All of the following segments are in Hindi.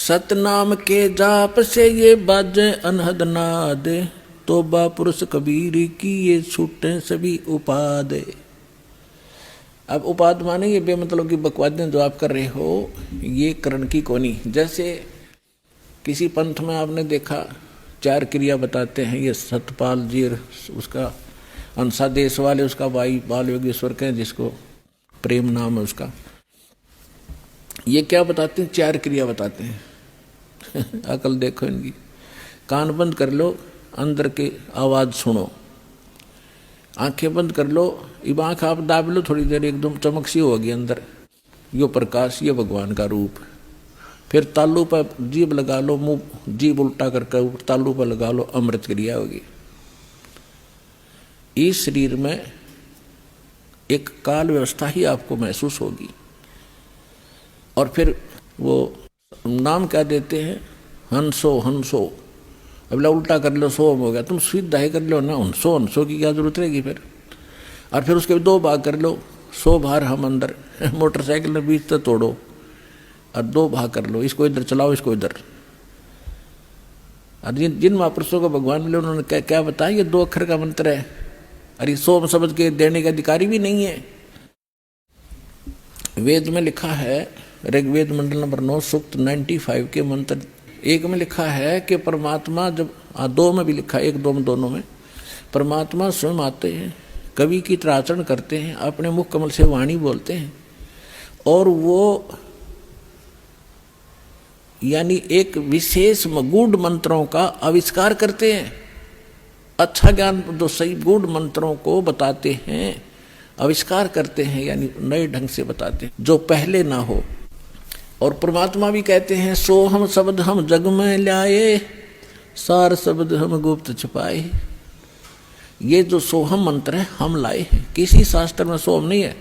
सतनाम के जाप से ये बाजे अनहद नाद, तोबा पुरुष कबीर की ये छूटे सभी उपाद। अब उपाद माने ये बेमतलब की बकवादें जो आप कर रहे हो, ये करण की कोनी। जैसे किसी पंथ में आपने देखा 4 क्रिया बताते हैं, ये सतपाल जी उसका अंसा देश वाले उसका भाई बाल योगेश्वर कहें जिसको प्रेम नाम है उसका, ये क्या बताते हैं? 4 क्रिया बताते हैं। अकल देखो इनकी। कान बंद कर लो, अंदर की आवाज सुनो, आंखें बंद कर लो, अब आंख आप दाब लो थोड़ी देर, एकदम चमक सी होगी अंदर, यो प्रकाश, ये भगवान का रूप। फिर तालू पर जीभ लगा लो, मुंह जीभ उल्टा करके तालू पर लगा लो, अमृत क्रिया होगी। इस शरीर में एक काल व्यवस्था ही आपको महसूस होगी। और फिर वो नाम क्या देते हैं? हंसो हंसो। अब उल्टा कर लो, सोम हो गया, तुम सीधा ही कर लो ना, हंसो हंसो की क्या जरूरत रहेगी फिर। और फिर उसके 2 भाग कर लो, 100 बाहर हम अंदर। मोटरसाइकिल में बीच तक तोड़ो और 2 भाग कर लो, इसको इधर चलाओ, इसको इधर। और जिन महापुरुषों को भगवान मिले उन्होंने क्या क्या बताया? ये 2 अक्षर का मंत्र है। अरे सोम शब्द के देने का अधिकारी भी नहीं है। वेद में लिखा है, ऋग्वेद मंडल नंबर 9 सूक्त 95 के मंत्र 1 में लिखा है कि परमात्मा जब 2 में भी लिखा है, 1 2 में दोनों में, परमात्मा स्वयं आते हैं, कवि की तरह आचरण करते हैं, अपने मुख कमल से वाणी बोलते हैं, और वो यानी एक विशेष गूढ़ मंत्रों का आविष्कार करते हैं। अच्छा ज्ञान जो सही गूढ़ मंत्रों को बताते हैं, आविष्कार करते हैं, यानी नए ढंग से बताते हैं जो पहले ना हो। और परमात्मा भी कहते हैं, सो हम शब्द हम जग में लाए, सार शब्द हम गुप्त छुपाए। ये जो सोहम मंत्र है हम लाए हैं, किसी शास्त्र में सोहम नहीं है।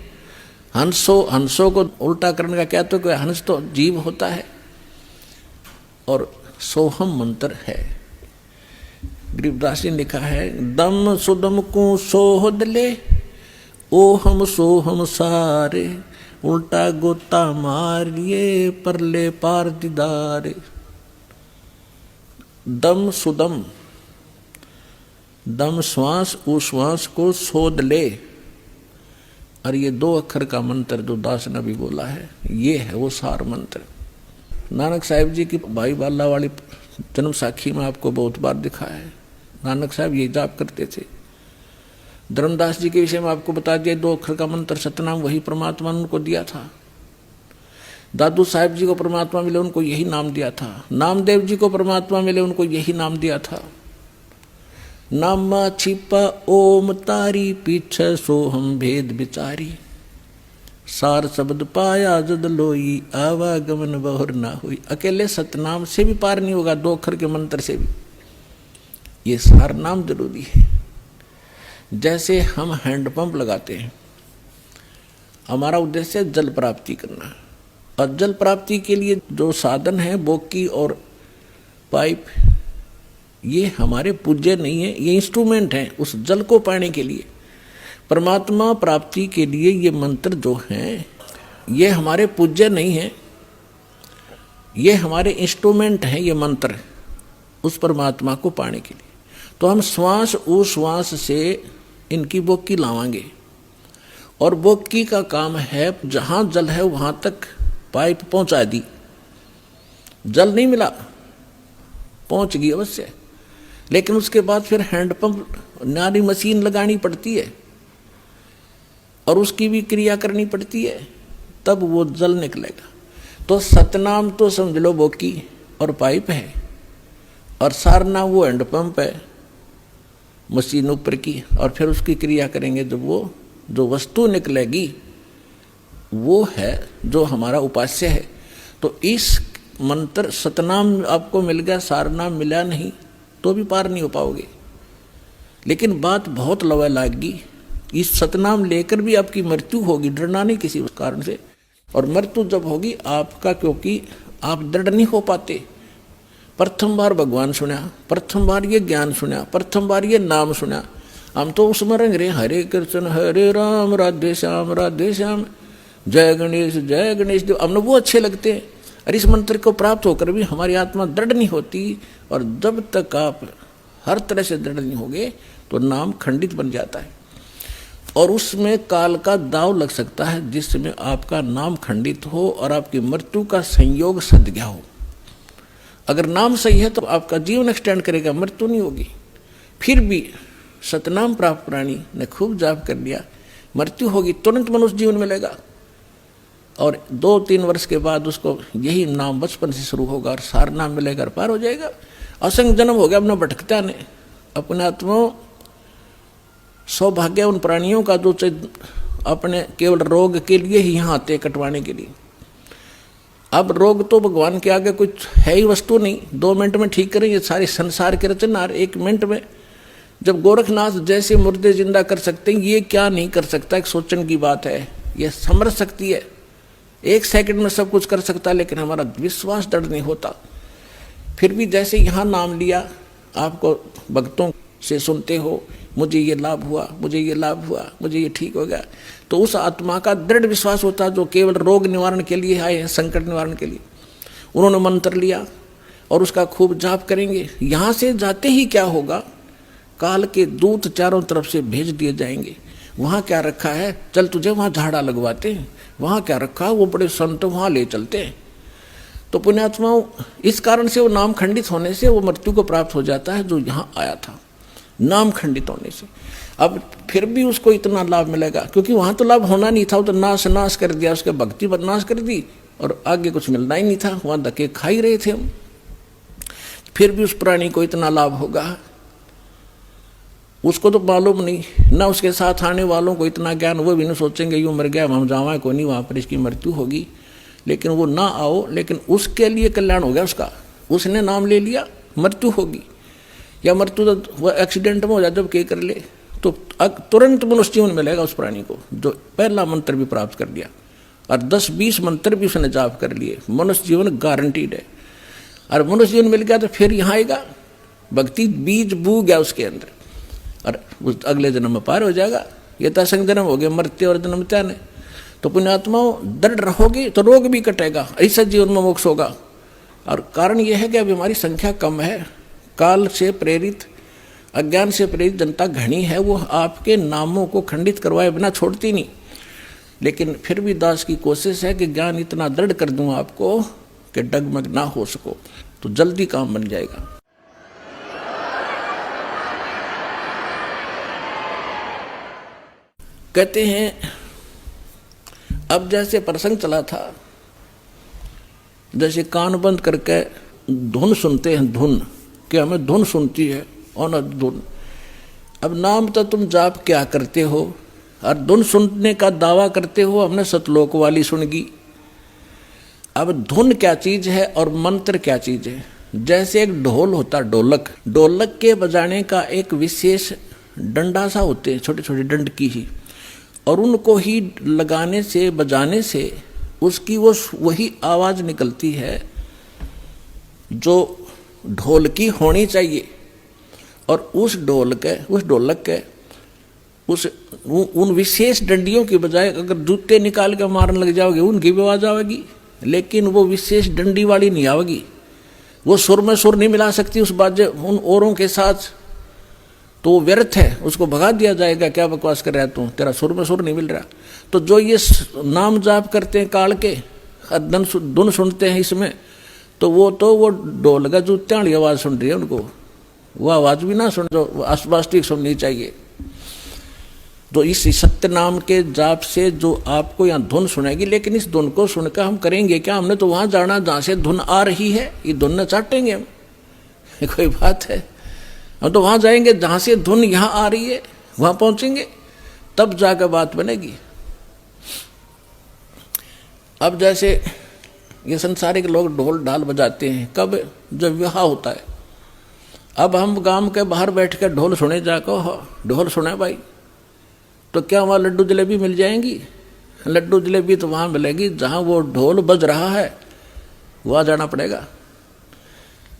हंसो को उल्टा करने का क्या, तो हंस तो जीव होता है और सोहम मंत्र है। गरीबदास जी ने लिखा है, दम सुदम को सोहद ले, ओ हम सोहम सारे, उल्टा गोता मारिए परले पार दीदारे। दम सुदम, दम श्वास, उश्वास को सोध ले। और ये 2 अक्षर का मंत्र जो दास ने भी बोला है, ये है वो सार मंत्र। नानक साहिब जी की भाई बाला वाली जन्म साखी में आपको बहुत बार दिखा है, नानक साहब ये जाप करते थे। धर्मदास जी के विषय में आपको बता दिया, 2 अक्षर का मंत्र सतनाम वही परमात्मा ने उनको दिया था। दादू साहिब जी को परमात्मा मिले, उनको यही नाम दिया था। नामदेव जी को परमात्मा मिले, उनको यही नाम दिया था। नामा छिपा ओम तारी, पीछे सोहम भेद बिचारी, सार शब्द पाया जद लोई, आवागमन बहुर ना हुई। अकेले सतनाम से भी पार नहीं होगा, 2 अक्षर के मंत्र से भी। ये सार नाम जरूरी है। जैसे हम हैंडपंप लगाते हैं, हमारा उद्देश्य जल प्राप्ति करना, और जल प्राप्ति के लिए जो साधन है बोकी और पाइप, ये हमारे पूज्य नहीं है, ये इंस्ट्रूमेंट हैं उस जल को पाने के लिए। परमात्मा प्राप्ति के लिए ये मंत्र जो हैं, ये हमारे पूज्य नहीं है, ये हमारे इंस्ट्रूमेंट हैं। ये मंत्र उस परमात्मा को पाने के लिए, तो हम श्वास उश्वास से इनकी बोकी लावांगे। और बोकी का काम है, जहां जल है वहां तक पाइप पहुंचा दी, जल नहीं मिला, पहुंच गई अवश्य, लेकिन उसके बाद फिर हैंडपंप नारी मशीन लगानी पड़ती है और उसकी भी क्रिया करनी पड़ती है, तब वो जल निकलेगा। तो सतनाम तो समझ लो बोकी और पाइप है, और सारना वो हैंडपंप है मशीन ऊपर की, और फिर उसकी क्रिया करेंगे जब वो जो वस्तु निकलेगी वो है जो हमारा उपास्य है। तो इस मंत्र सतनाम आपको मिल गया, सारनाम मिला नहीं तो भी पार नहीं हो पाओगे। लेकिन बात बहुत लवा लागी, इस सतनाम लेकर भी आपकी मृत्यु होगी, डरना नहीं किसी कारण से। और मृत्यु जब होगी आपका, क्योंकि आप दृढ़ नहीं हो पाते। प्रथम बार भगवान सुना, प्रथम बार ये ज्ञान सुना, प्रथम बार ये नाम सुना, हम तो उसमें रंग रहे हरे कृष्ण हरे राम राधे श्याम जय गणेश देव, हमने वो अच्छे लगते हैं। और इस मंत्र को प्राप्त होकर भी हमारी आत्मा दृढ़ नहीं होती, और जब तक आप हर तरह से दृढ़ नहीं होगे तो नाम खंडित बन जाता है, और उसमें काल का दाव लग सकता है जिसमें आपका नाम खंडित हो और आपकी मृत्यु का संयोग सद गया हो। अगर नाम सही है तो आपका जीवन एक्सटेंड करेगा, मृत्यु नहीं होगी। फिर भी सतनाम प्राप्त प्राणी ने खूब जाप कर लिया, मृत्यु होगी, तुरंत मनुष्य जीवन मिलेगा, और 2-3 वर्ष के बाद उसको यही नाम बचपन से शुरू होगा और सार नाम मिलेगा और पार हो जाएगा। असंग जन्म हो गया अपना भटकता ने। अपने आत्मा सौभाग्य उन प्राणियों का जो अपने केवल रोग के लिए ही यहाँ आते कटवाने के लिए। अब रोग तो भगवान के आगे कुछ है ही वस्तु नहीं, 2 मिनट में ठीक करेंगे सारे संसार के रचनहार 1 मिनट में। जब गोरखनाथ जैसे मुर्दे जिंदा कर सकते हैं, ये क्या नहीं कर सकता, एक सोचने की बात है। ये समझ सकती है, 1 सेकंड में सब कुछ कर सकता है, लेकिन हमारा विश्वास दृढ़ नहीं होता। फिर भी जैसे यहाँ नाम लिया, आपको भक्तों से सुनते हो, मुझे ये लाभ हुआ, मुझे ये लाभ हुआ, मुझे ये ठीक हो गया, तो उस आत्मा का दृढ़ विश्वास होता है जो केवल रोग निवारण के लिए आए हैं, संकट निवारण के लिए। उन्होंने मंत्र लिया और उसका खूब जाप करेंगे। यहाँ से जाते ही क्या होगा, काल के दूत चारों तरफ से भेज दिए जाएंगे। वहाँ क्या रखा है, चल तुझे वहाँ झाड़ा लगवाते हैं, वहाँ क्या रखा, वो बड़े संत वहाँ ले चलते हैं। तो पुण्यात्माओं, इस कारण से वो नाम खंडित होने से वो मृत्यु को प्राप्त हो जाता है जो यहाँ आया था, नाम खंडित होने से। अब फिर भी उसको इतना लाभ मिलेगा, क्योंकि वहाँ तो लाभ होना नहीं था, वो तो नाश कर दिया, उसके भक्ति बदनाश कर दी और आगे कुछ मिलना ही नहीं था, वहाँ धक्के खा ही रहे थे हम। फिर भी उस प्राणी को इतना लाभ होगा, उसको तो मालूम नहीं ना, उसके साथ आने वालों को इतना ज्ञान, वो भी नहीं सोचेंगे यूँ मर गया हम जावाएं को नहीं, वहाँ पर इसकी मृत्यु होगी, लेकिन वो ना आओ, लेकिन उसके लिए कल्याण हो गया उसका। उसने नाम ले लिया, मृत्यु होगी, या मृत्यु तो वह एक्सीडेंट में हो जाए जब के कर ले, तो तुरंत मनुष्य जीवन मिलेगा उस प्राणी को जो पहला मंत्र भी प्राप्त कर लिया और 10-20 मंत्र भी उसने जाप कर लिए। मनुष्य जीवन गारंटीड है, और मनुष्य जीवन मिल गया तो फिर यहाँ आएगा, भक्ति बीज बू गया उसके अंदर, और उस अगले जन्म में पार हो जाएगा। ये तो असंग जन्म हो गया, मरते और जन्म त्याने। तो पुण्यात्माओं, दृढ़ रहोगे तो रोग भी कटेगा, ऐसा जीवन में मोक्ष होगा। और कारण यह है कि अभी हमारी संख्या कम है, काल से प्रेरित, अज्ञान से प्रेरित जनता घनी है, वो आपके नामों को खंडित करवाए बिना छोड़ती नहीं। लेकिन फिर भी दास की कोशिश है कि ज्ञान इतना दृढ़ कर दूं आपको कि डगमग ना हो सको, तो जल्दी काम बन जाएगा। कहते हैं, अब जैसे प्रसंग चला था, जैसे कान बंद करके धुन सुनते हैं, धुन कि हमें धुन सुनती है और न धुन। अब नाम तो तुम जाप क्या करते हो और धुन सुनने का दावा करते हो, हमने सतलोक वाली सुनगी। अब धुन क्या चीज है और मंत्र क्या चीज है। जैसे एक ढोल होता, ढोलक, ढोलक के बजाने का एक विशेष डंडा सा होते हैं, छोटे छोटे डंड की ही, और उनको ही लगाने से, बजाने से उसकी वो वही आवाज निकलती है जो ढोल की होनी चाहिए। और उस ढोलक के उन विशेष डंडियों की बजाय अगर जूते निकाल के मारने लग जाओगे, उनकी भी आवाज आवेगी, लेकिन वो विशेष डंडी वाली नहीं आवेगी। वो सुर में सुर नहीं मिला सकती उस बाजे उन औरों के साथ, तो वो व्यर्थ है, उसको भगा दिया जाएगा। क्या बकवास कर रहा है तू, तेरा सुर में सुर नहीं मिल रहा। तो जो ये नाम जाप करते हैं काल के, धुन सुनते हैं इसमें, तो वो ढोल का जूते वाली आवाज सुन रही है, उनको वो आवाज भी ना सुन जो वास्तविक सुननी चाहिए। तो इस सत्य नाम के जाप से जो आपको यहाँ धुन सुनेगी, लेकिन इस धुन को सुनकर हम करेंगे क्या? हमने तो वहां जाना जहां से धुन आ रही है, ये धुन न चाटेंगे हम, कोई बात है? हम तो वहां जाएंगे जहां से धुन यहाँ आ रही है, वहां पहुंचेंगे, तब जाकर बात बनेगी। अब जैसे ये संसारिक लोग ढोल ढाल बजाते हैं, कब? जब विवाह होता है। अब हम गांव के बाहर बैठ कर ढोल सुने जाकर, ढोल सुने भाई, तो क्या वहाँ लड्डू जलेबी मिल जाएंगी? लड्डू जलेबी तो वहाँ मिलेगी जहाँ वो ढोल बज रहा है, वहाँ जाना पड़ेगा।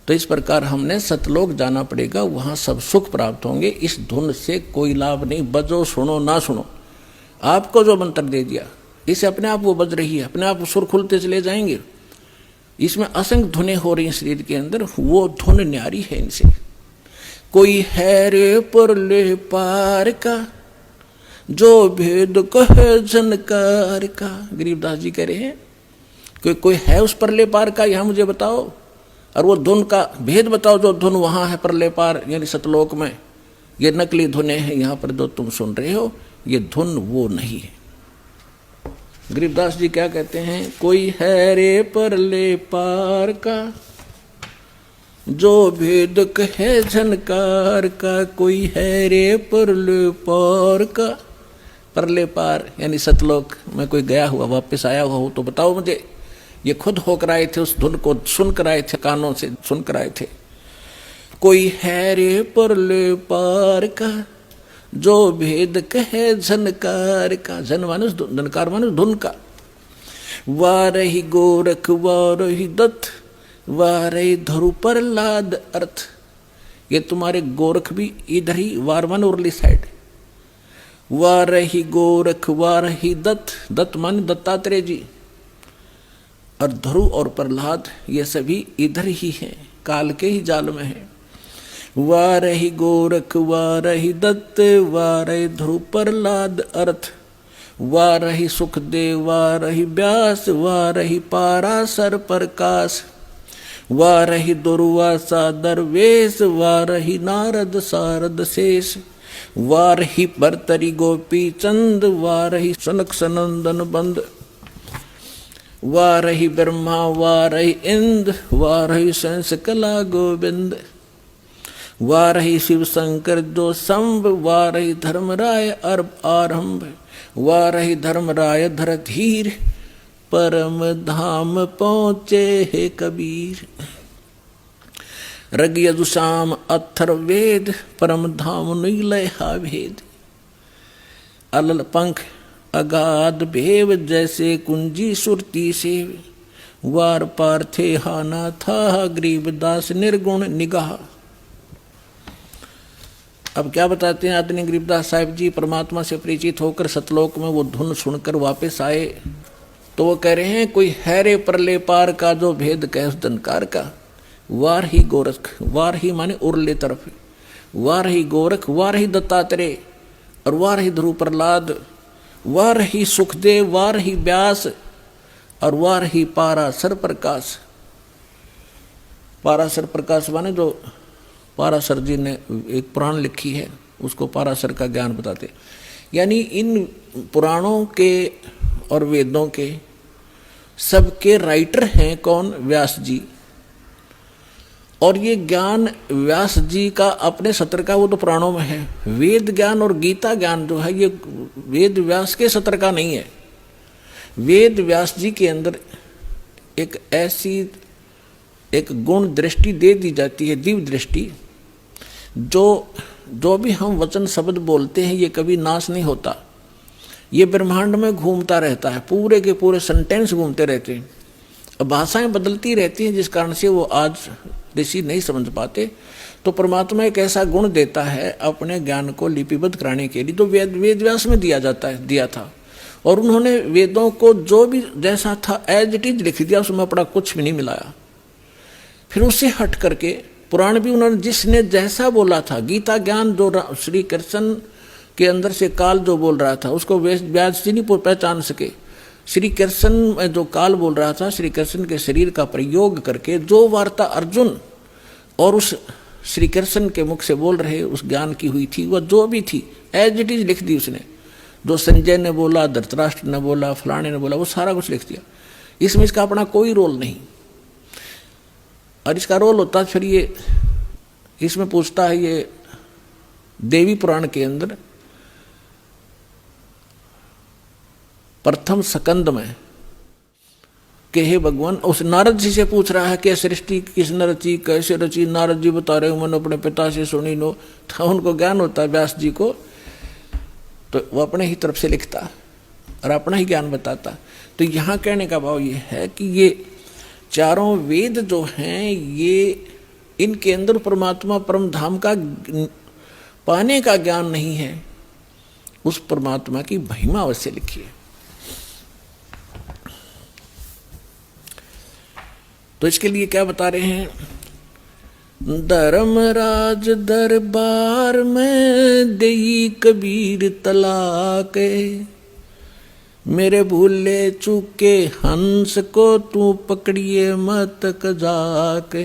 तो इस प्रकार हमने सतलोक जाना पड़ेगा, वहाँ सब सुख प्राप्त होंगे। इस धुन से कोई लाभ नहीं, बजो सुनो ना सुनो। आपको जो मंत्र दे दिया, इसे अपने आप वो बज रही है, अपने आप सुर खुलते चले जाएंगे। इसमें असंख्य धुनें हो रही हैं शरीर के अंदर, वो धुन न्यारी है इनसे। कोई है रे परले पार का, जो भेद कहे झनकार का। गरीबदास जी कह रहे हैं कोई है उस परले पार का, यहां मुझे बताओ, और वो धुन का भेद बताओ, जो धुन वहां है परले पार यानी सतलोक में। ये नकली धुनें हैं यहां पर जो तुम सुन रहे हो, ये धुन वो नहीं है। गरीबदास जी क्या कहते हैं, कोई है रे परले पार का, जो भेद कहे झनकार का। कोई है रे परले पार का, परले पार यानी सतलोक में कोई गया हुआ वापस आया हुआ हो तो बताओ मुझे। ये खुद होकर आए थे, उस धुन को सुनकर आए थे, कानों से सुनकर आए थे। कोई है रे परले पार का, जो भेद कहे झनकार का। झन मानुष झनकार मानुष धुन का। वारही गोरख वारही दत्त, वारही धरु प्रहलाद अर्थ। ये तुम्हारे गोरख भी इधर ही वारवन उरली साइड। वारही गोरख वारही दत्त, दत्त मान दत्तात्रेय जी, और ध्रुव और प्रहलाद ये सभी इधर ही हैं, काल के ही जाल में हैं। वारही गोरख वारही दत्त, वारही ध्रुव प्रहलाद अर्थ। वारही सुखदेव वारही व्यास, वारही पाराशर प्रकाश। वारही दुर्वासा दरवेश, वारही नारद सारद शेष। वारही भर्तरी गोपी चंद, वारही सनक सनंदन बंद। वारही ब्रह्मा वारही इंद्र, वारही संस कला गोविंद। वारही शिव शंकर जो संभ, वारही धर्मराय अर्भ आरंभ। वारही धर्मराय धर धीर, परम धाम पहुँचे हे कबीर। रग यजुषाम अथर वेद, परम धाम नीलय हा भेद। अलल पंख अगाध भेव, जैसे कुंजी सुरती सेव। वार पार थे हाना था, गरीबदास निर्गुण निगाह। अब क्या बताते हैं आदरणीय गरीबदास साहिब जी, परमात्मा से परिचित होकर सतलोक में वो धुन सुनकर वापस आए तो वो कह रहे हैं, कोई है रे परले पार का, जो भेद कहे उस धनकार का। वार ही गोरख, वार ही माने उरले तरफ, वार ही गोरख, वार ही दत्तात्रेय, और वार ही ध्रुव प्रहलाद, वार ही सुखदेव, वार ही व्यास, और वार ही पाराशर प्रकाश। पाराशर प्रकाश माने जो पाराशर जी ने एक पुराण लिखी है, उसको पाराशर का ज्ञान बताते। यानी इन पुराणों के और वेदों के सबके राइटर हैं कौन? व्यास जी। और ये ज्ञान व्यास जी का अपने सत्र का, वो तो पुराणों में है। वेद ज्ञान और गीता ज्ञान जो है, ये वेद व्यास के सत्र का नहीं है। वेद व्यास जी के अंदर एक ऐसी एक गुण दृष्टि दे दी जाती है, दिव्य दृष्टि, जो भी हम वचन शब्द बोलते हैं ये कभी नाश नहीं होता। ये ब्रह्मांड में घूमता रहता है, पूरे के पूरे सेंटेंस घूमते रहते हैं। अब भाषाएं बदलती रहती हैं, जिस कारण से वो आज ऋषि नहीं समझ पाते। तो परमात्मा एक ऐसा गुण देता है अपने ज्ञान को लिपिबद्ध कराने के लिए, जो वेद व्यास में दिया था। और उन्होंने वेदों को जो भी जैसा था एज इट इज लिख दिया, उसमें अपना कुछ भी नहीं मिलाया। फिर उससे हट करके पुराण भी उन्होंने जिसने जैसा बोला था, गीता ज्ञान जो श्री कृष्ण के अंदर से काल जो बोल रहा था, उसको व्यास जी नहीं पहचान सके। श्री कृष्ण में जो काल बोल रहा था, श्री कृष्ण के शरीर का प्रयोग करके जो वार्ता अर्जुन और उस श्री कृष्ण के मुख से बोल रहे उस ज्ञान की हुई थी, वह जो भी थी एज इट इज लिख दी उसने। जो संजय ने बोला, धृतराष्ट्र ने बोला, फलाने ने बोला, वो सारा कुछ लिख दिया। इसमें इसका अपना कोई रोल नहीं। और इसका रोल होता फिर ये, इसमें पूछता है ये देवी पुराण के अंदर प्रथम स्कंद में कि हे भगवान, उस नारद जी से पूछ रहा है कि सृष्टि किसने रची, कैसे रची। नारद जी बता रहे हो, मैंने अपने पिता से सुनी नो। था उनको ज्ञान होता है व्यास जी को, तो वो अपने ही तरफ से लिखता और अपना ही ज्ञान बताता। तो यहाँ कहने का भाव ये है कि ये चारों वेद जो हैं, ये इनके अंदर परमात्मा परम धाम का पाने का ज्ञान नहीं है, उस परमात्मा की महिमा अवश्य लिखी है। तो इसके लिए क्या बता रहे हैं, धर्मराज दरबार में देई कबीर तलाक, मेरे भूले चूके हंस को तू पकड़िए मत जाके।